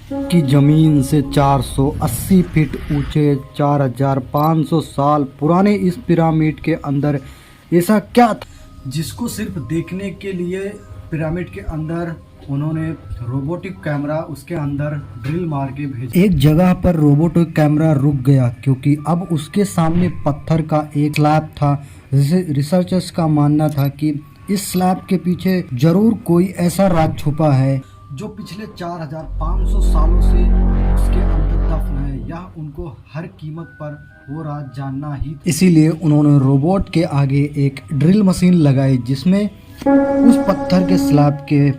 की जमीन से 480 फीट ऊंचे 4500 साल पुराने इस पिरामिड के अंदर ऐसा क्या था जिसको सिर्फ देखने के लिए पिरामिड के अंदर उन्होंने रोबोटिक कैमरा उसके अंदर ड्रिल मार के भेजा। एक जगह पर रोबोटिक कैमरा रुक गया क्योंकि अब उसके सामने पत्थर का एक स्लैब था। रिसर्चर्स का मानना था कि इस स्लैब के पीछे जरूर कोई ऐसा राज छुपा है जो पिछले 4500 सालों से उसके अंदर दफन है। यह उनको हर कीमत पर वो राज जानना ही था। इसीलिए उन्होंने रोबोट के आगे एक ड्रिल मशीन लगाई जिसमें उस पत्थर के स्लैब के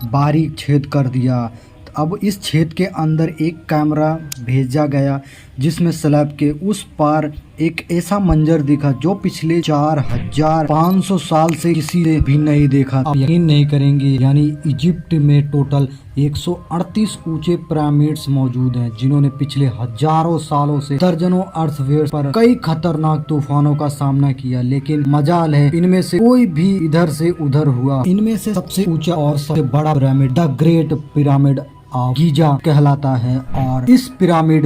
बारीक छेद कर दिया। अब इस छेद के अंदर एक कैमरा भेजा गया जिसमें स्लैब के उस पार एक ऐसा मंजर दिखा जो पिछले 4500 साल से किसी ने भी नहीं देखा। आप यकीन नहीं करेंगे, यानी इजिप्ट में टोटल 138 ऊंचे पिरामिड्स मौजूद हैं जिन्होंने पिछले हजारों सालों से दर्जनों अर्थक्वेक पर कई खतरनाक तूफानों का सामना किया, लेकिन मजाल है इनमें से कोई भी इधर से उधर हुआ। इनमें से सबसे ऊंचा और सबसे बड़ा pyramid the great pyramid of Giza कहलाता है और इस पिरामिड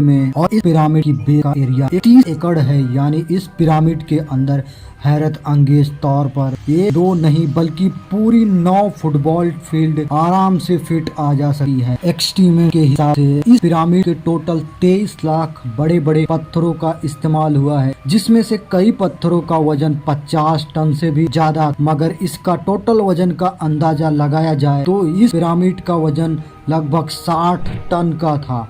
की बेस का एरिया 30 एकड़ है। यानी इस पिरामिड के अंदर हैरत अंगेज तौर पर ये 2 नहीं बल्कि पूरी 9 फुटबॉल फील्ड आराम से फिट आ जा सकती है। एस्टीमेट के हिसाब से इस पिरामिड के टोटल 23 लाख बड़े बड़े पत्थरों का इस्तेमाल हुआ है, जिसमें से कई पत्थरों का वजन 50 टन से भी ज्यादा। मगर इसका टोटल वजन का अंदाजा लगाया जाए तो इस पिरामिड का वजन लगभग 60 टन का था।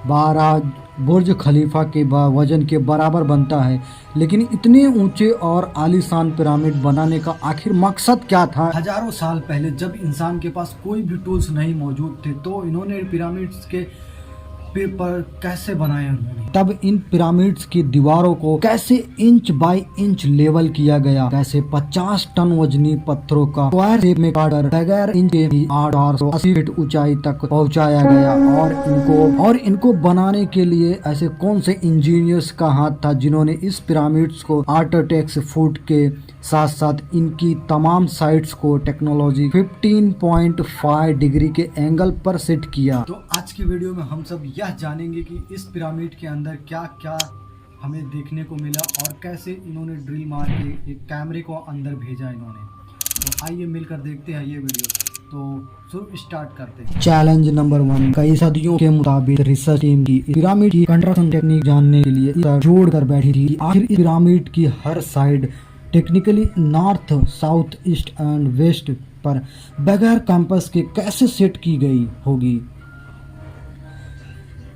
12 बुर्ज खलीफा के वजन के बराबर बनता है। लेकिन इतने ऊंचे और आलीशान पिरामिड बनाने का आखिर मकसद क्या था? हजारों साल पहले जब इंसान के पास कोई भी टूल्स नहीं मौजूद थे तो इन्होंने पिरामिड्स के पर कैसे बनाए उन्होंने? तब इन पिरामिड्स की दीवारों को कैसे इंच बाय इंच लेवल किया गया, कैसे 50 टन वजनी पत्थरों का स्क्वायर शेप में काटकर बगैर इंच के 880 फीट ऊंचाई तक पहुंचाया गया। और इनको बनाने के लिए ऐसे कौन से इंजीनियर्स का हाथ था जिन्होंने इस पिरामिड्स को आर्किटेक्ट्स फुट के साथ साथ इनकी तमाम साइड्स को टेक्नोलॉजी 15.5 डिग्री के एंगल पर सेट किया। तो आज की वीडियो में हम सब यह जानेंगे कि इस पिरामिड के अंदर क्या क्या हमें देखने को मिला और कैसे इन्होंने ड्रिल मार के एक कैमरे को अंदर भेजा इन्होंने। तो आइए मिलकर देखते हैं ये वीडियो। तो शुरू स्टार्ट करते हैं। Challenge number 1। कई सदियों के मुताबिक रिसर्च टीम की पिरामिड की कंस्ट्रक्शन टेक्निक जानने के लिए जोड़ कर बैठी थी। आखिर पिरामिड की हर side technically north, south, east and west पर बगैर कैंपस के कैसे सेट की गई होगी।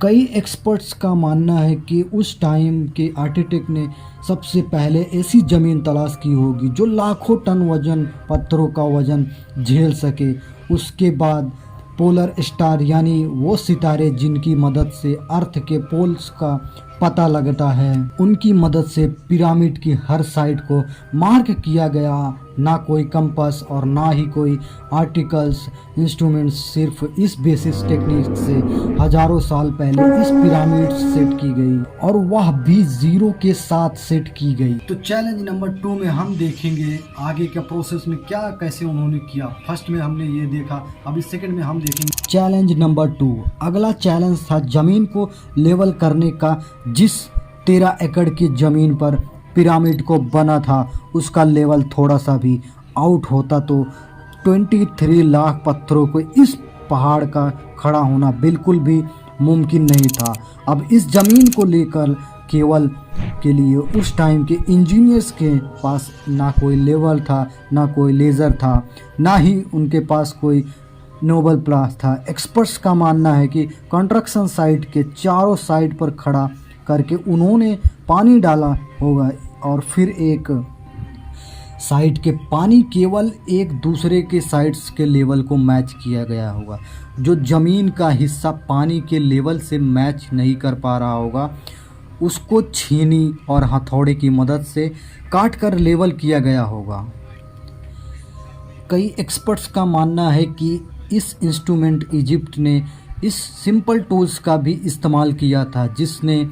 कई एक्सपर्ट्स का मानना है कि उस टाइम के आर्किटेक्ट ने सबसे पहले ऐसी ज़मीन तलाश की होगी जो लाखों टन वजन पत्थरों का वजन झेल सके। उसके बाद पोलर स्टार यानी वो सितारे जिनकी मदद से अर्थ के पोल्स का पता लगता है, उनकी मदद से पिरामिड की हर साइड को मार्क किया गया। ना कोई कंपास और ना ही कोई आर्टिकल्स इंस्ट्रूमेंट्स, सिर्फ इस बेसिस टेक्निक से हजारों साल पहले इस पिरामिड सेट की गई और वह भी जीरो के साथ सेट की गई। तो चैलेंज नंबर 2 में हम देखेंगे आगे के प्रोसेस में क्या कैसे उन्होंने किया। फर्स्ट में हमने ये देखा, अभी सेकंड में हम देखेंगे चैलेंज नंबर 2। अगला चैलेंज था जमीन को लेवल करने का। जिस 13 एकड़ की जमीन पर पिरामिड को बना था उसका लेवल थोड़ा सा भी आउट होता तो 23 लाख पत्थरों को इस पहाड़ का खड़ा होना बिल्कुल भी मुमकिन नहीं था। अब इस जमीन को लेकर केवल के लिए उस टाइम के इंजीनियर्स के पास ना कोई लेवल था, ना कोई लेज़र था, ना ही उनके पास कोई नोबल प्लास था। एक्सपर्ट्स का मानना है कि कंस्ट्रक्शन साइट के चारों साइड पर खड़ा करके उन्होंने पानी डाला होगा और फिर एक साइड के पानी केवल एक दूसरे के साइड्स के लेवल को मैच किया गया होगा। जो ज़मीन का हिस्सा पानी के लेवल से मैच नहीं कर पा रहा होगा उसको छीनी और हथौड़े की मदद से काट कर लेवल किया गया होगा। कई एक्सपर्ट्स का मानना है कि इस इंस्ट्रूमेंट इजिप्ट ने इस सिंपल टूल्स का भी इस्तेमाल किया था जिसने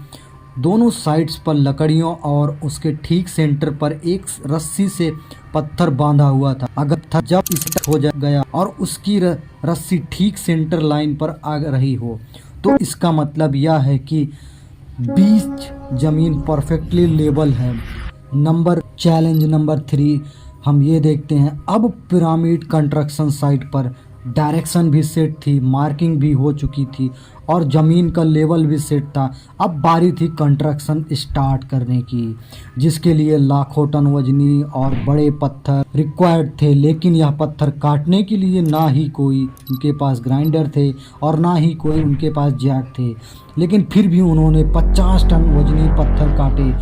दोनों साइड्स पर लकड़ियों और उसके ठीक सेंटर पर एक रस्सी से पत्थर बांधा हुआ था। अगर था जब इसे हो गया और उसकी रस्सी ठीक सेंटर लाइन पर आ रही हो तो इसका मतलब यह है कि बीच ज़मीन परफेक्टली लेवल है। चैलेंज नंबर 3 हम ये देखते हैं। अब पिरामिड कंस्ट्रक्शन साइट पर डायरेक्शन भी सेट थी, मार्किंग भी हो चुकी थी और ज़मीन का लेवल भी सेट था। अब बारी थी कंस्ट्रक्शन स्टार्ट करने की, जिसके लिए लाखों टन वजनी और बड़े पत्थर रिक्वायर्ड थे। लेकिन यह पत्थर काटने के लिए ना ही कोई उनके पास ग्राइंडर थे और ना ही कोई उनके पास जैक थे। लेकिन फिर भी उन्होंने 50 टन वजनी पत्थर काटे,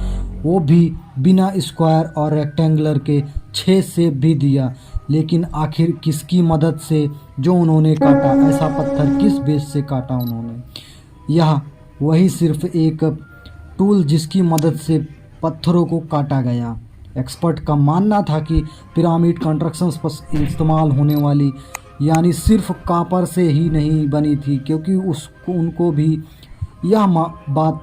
वो भी बिना स्क्वायर और रेक्टेंगुलर के 6 शेप भी दिया। लेकिन आखिर किसकी मदद से जो उन्होंने काटा, ऐसा पत्थर किस बेस से काटा उन्होंने? यह वही सिर्फ एक टूल जिसकी मदद से पत्थरों को काटा गया। एक्सपर्ट का मानना था कि पिरामिड कंस्ट्रक्शंस पर इस्तेमाल होने वाली यानी सिर्फ कॉपर से ही नहीं बनी थी, क्योंकि उनको भी यह बात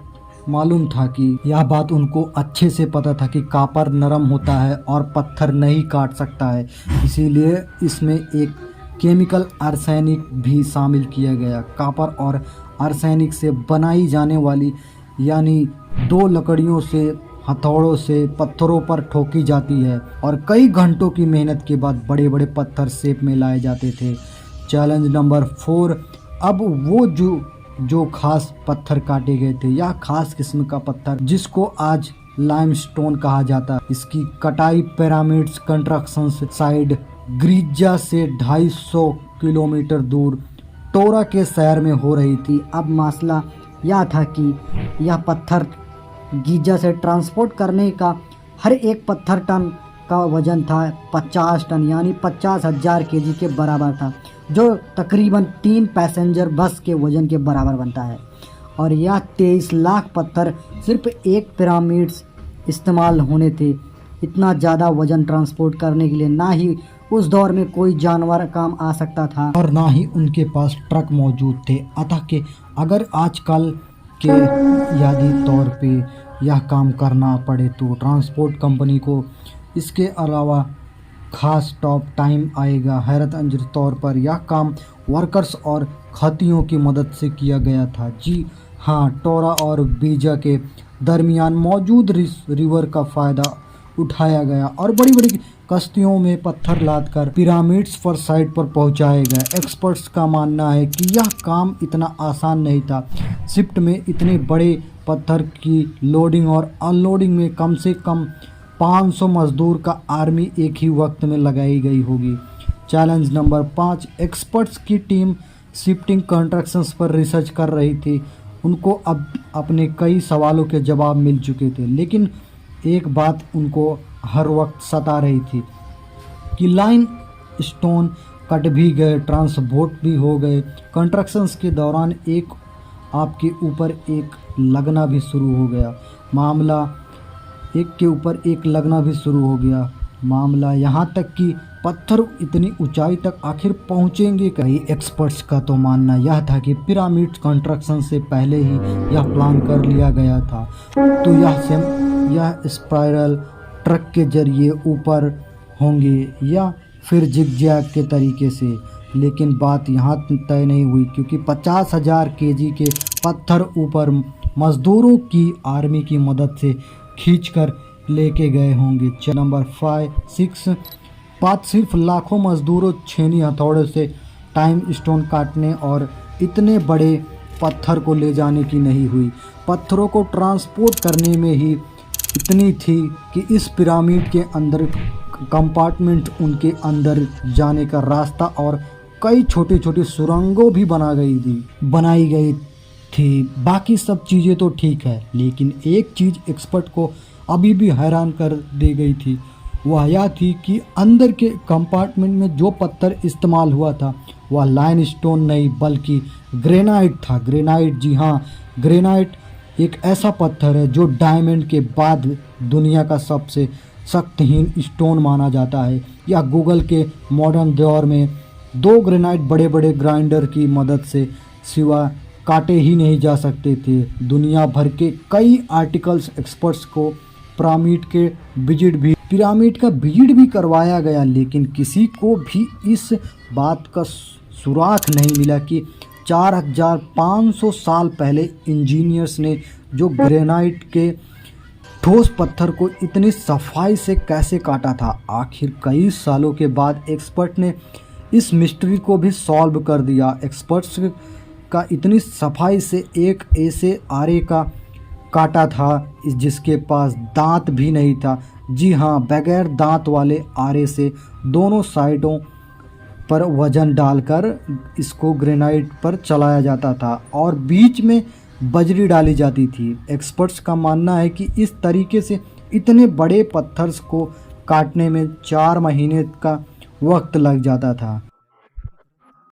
मालूम था कि यह बात उनको अच्छे से पता था कि कॉपर नरम होता है और पत्थर नहीं काट सकता है। इसीलिए इसमें एक केमिकल आर्सेनिक भी शामिल किया गया। कॉपर और आर्सेनिक से बनाई जाने वाली यानी 2 लकड़ियों से हथौड़ों से पत्थरों पर ठोकी जाती है और कई घंटों की मेहनत के बाद बड़े बड़े पत्थर शेप में लाए जाते थे। चैलेंज नंबर 4 अब वो जो खास पत्थर काटे गए थे, यह खास किस्म का पत्थर जिसको आज लाइमस्टोन कहा जाता है, इसकी कटाई पिरामिड्स कंस्ट्रक्शन साइड गिजा से 250 किलोमीटर दूर टोरा के शहर में हो रही थी। अब मसला यह था कि यह पत्थर गिजा से ट्रांसपोर्ट करने का हर एक पत्थर टन का वजन था 50 टन यानी 50,000 केजी के बराबर था, जो तकरीबन 3 पैसेंजर बस के वजन के बराबर बनता है। और यह 23 लाख पत्थर सिर्फ एक पिरामिड्स इस्तेमाल होने थे। इतना ज़्यादा वजन ट्रांसपोर्ट करने के लिए ना ही उस दौर में कोई जानवर काम आ सकता था और ना ही उनके पास ट्रक मौजूद थे। अतः कि अगर आजकल के यादी तौर पे यह काम करना पड़े तो ट्रांसपोर्ट कंपनी को इसके अलावा खास टॉप टाइम आएगा। हैरत अंजिर तौर पर यह काम वर्कर्स और खतियों की मदद से किया गया था। जी हाँ, टोरा और बीजा के दरमियान मौजूद रिवर का फ़ायदा उठाया गया और बड़ी बड़ी कश्तियों में पत्थर लादकर पिरामिड्स पर साइट पर पहुंचाए गए। एक्सपर्ट्स का मानना है कि यह काम इतना आसान नहीं था। शिफ्ट में इतने बड़े पत्थर की लोडिंग और अनलोडिंग में कम से कम 500 मजदूर का आर्मी एक ही वक्त में लगाई गई होगी। चैलेंज नंबर 5 एक्सपर्ट्स की टीम शिफ्टिंग कंस्ट्रक्शंस पर रिसर्च कर रही थी। उनको अब अपने कई सवालों के जवाब मिल चुके थे, लेकिन एक बात उनको हर वक्त सता रही थी कि लाइन स्टोन कट भी गए, ट्रांसपोर्ट भी हो गए। कंस्ट्रक्शंस के दौरान एक आपके ऊपर एक लगना भी शुरू हो गया। मामला यहाँ तक कि पत्थर इतनी ऊंचाई तक आखिर पहुँचेंगे। कई एक्सपर्ट्स का तो मानना यह था कि पिरामिड कंस्ट्रक्शन से पहले ही यह प्लान कर लिया गया था, तो यह स्पाइरल ट्रक के जरिए ऊपर होंगे या फिर जिगजैग के तरीके से। लेकिन बात यहाँ तय नहीं हुई, क्योंकि 50,000 केजी के पत्थर ऊपर मजदूरों की आर्मी की मदद से खींचकर लेके गए होंगे। नंबर 6 बात सिर्फ लाखों मजदूरों छेनी हथौड़े से टाइम स्टोन काटने और इतने बड़े पत्थर को ले जाने की नहीं हुई। पत्थरों को ट्रांसपोर्ट करने में ही इतनी थी कि इस पिरामिड के अंदर कंपार्टमेंट, उनके अंदर जाने का रास्ता और कई छोटी छोटी सुरंगों भी बनाई गई थी। बाकी सब चीज़ें तो ठीक है, लेकिन एक चीज़ एक्सपर्ट को अभी भी हैरान कर दे गई थी। वह यह थी कि अंदर के कंपार्टमेंट में जो पत्थर इस्तेमाल हुआ था वह लाइन स्टोन नहीं बल्कि ग्रेनाइट था। ग्रेनाइट, जी हाँ, ग्रेनाइट एक ऐसा पत्थर है जो डायमंड के बाद दुनिया का सबसे शक्तिहीन स्टोन माना जाता है। यह गूगल के मॉडर्न दौर में 2 ग्रेनाइट बड़े बड़े ग्राइंडर की मदद से सिवा काटे ही नहीं जा सकते थे। दुनिया भर के कई आर्टिकल्स एक्सपर्ट्स को पिरामिड का विजिट भी करवाया गया, लेकिन किसी को भी इस बात का सुराग नहीं मिला कि 4500 साल पहले इंजीनियर्स ने जो ग्रेनाइट के ठोस पत्थर को इतनी सफाई से कैसे काटा था। आखिर कई सालों के बाद एक्सपर्ट ने इस मिस्ट्री को भी सॉल्व कर दिया। एक्सपर्ट्स का इतनी सफाई से एक ऐसे आरे का काटा था जिसके पास दांत भी नहीं था। जी हाँ, बगैर दांत वाले आरे से दोनों साइडों पर वजन डालकर इसको ग्रेनाइट पर चलाया जाता था और बीच में बजरी डाली जाती थी। एक्सपर्ट्स का मानना है कि इस तरीके से इतने बड़े पत्थर को काटने में 4 महीने का वक्त लग जाता था।